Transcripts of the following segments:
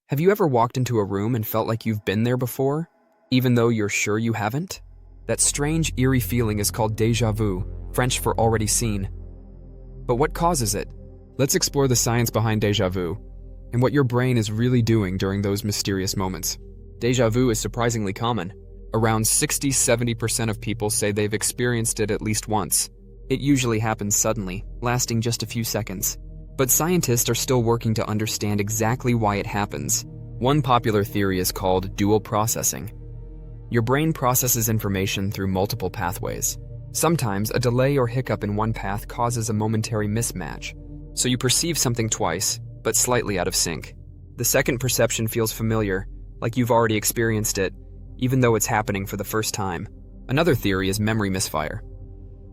Have you ever walked into a room and felt like you've been there before, even though you're sure you haven't? That strange, eerie feeling is called déjà vu, French for already seen. But what causes it? Let's explore the science behind déjà vu and what your brain is really doing during those mysterious moments. Déjà vu is surprisingly common. Around 60–70% of people say they've experienced it at least once. It usually happens suddenly, lasting just a few seconds. But scientists are still working to understand exactly why it happens. One popular theory is called dual processing. Your brain processes information through multiple pathways. Sometimes a delay or hiccup in one path causes a momentary mismatch, so you perceive something twice, but slightly out of sync. The second perception feels familiar, like you've already experienced it, even though it's happening for the first time. Another theory is memory misfire.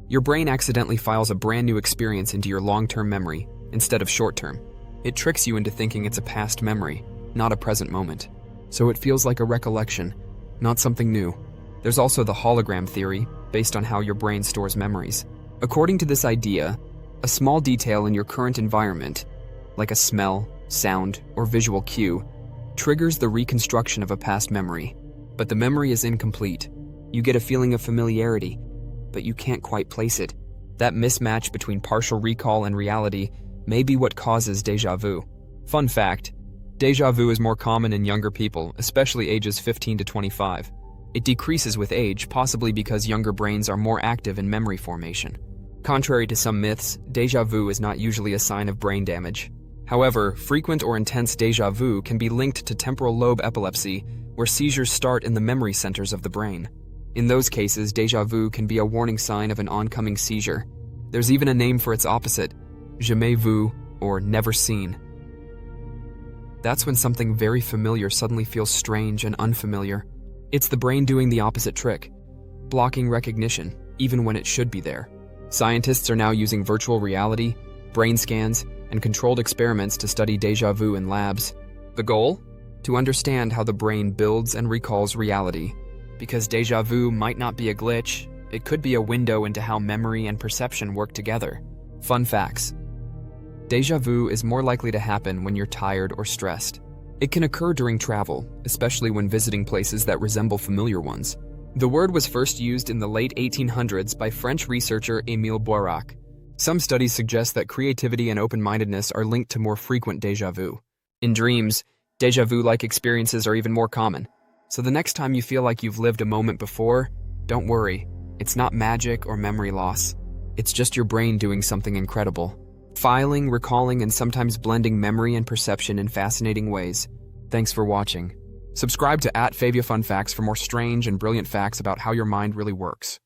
Your brain accidentally files a brand new experience into your long-term memory instead of short-term. It tricks you into thinking it's a past memory, not a present moment. So it feels like a recollection, not something new. There's also the hologram theory, based on how your brain stores memories. According to this idea, a small detail in your current environment, like a smell, sound, or visual cue, triggers the reconstruction of a past memory. But the memory is incomplete. You get a feeling of familiarity, but you can't quite place it. That mismatch between partial recall and reality may be what causes déjà vu. Fun fact, déjà vu is more common in younger people, especially ages 15 to 25. It decreases with age, possibly because younger brains are more active in memory formation. Contrary to some myths, déjà vu is not usually a sign of brain damage. However, frequent or intense déjà vu can be linked to temporal lobe epilepsy, where seizures start in the memory centers of the brain. In those cases, déjà vu can be a warning sign of an oncoming seizure. There's even a name for its opposite, jamais vu, or never seen. That's when something very familiar suddenly feels strange and unfamiliar. It's the brain doing the opposite trick, blocking recognition, even when it should be there. Scientists are now using virtual reality, brain scans, and controlled experiments to study déjà vu in labs. The goal? To understand how the brain builds and recalls reality. Because déjà vu might not be a glitch, it could be a window into how memory and perception work together. Fun facts. Déjà vu is more likely to happen when you're tired or stressed. It can occur during travel, especially when visiting places that resemble familiar ones. The word was first used in the late 1800s by French researcher Émile Boirac. Some studies suggest that creativity and open-mindedness are linked to more frequent déjà vu. In dreams, déjà vu-like experiences are even more common. So the next time you feel like you've lived a moment before, don't worry. It's not magic or memory loss. It's just your brain doing something incredible. Filing, recalling, and sometimes blending memory and perception in fascinating ways. Thanks for watching. Subscribe to @FaviaFunFacts for more strange and brilliant facts about how your mind really works.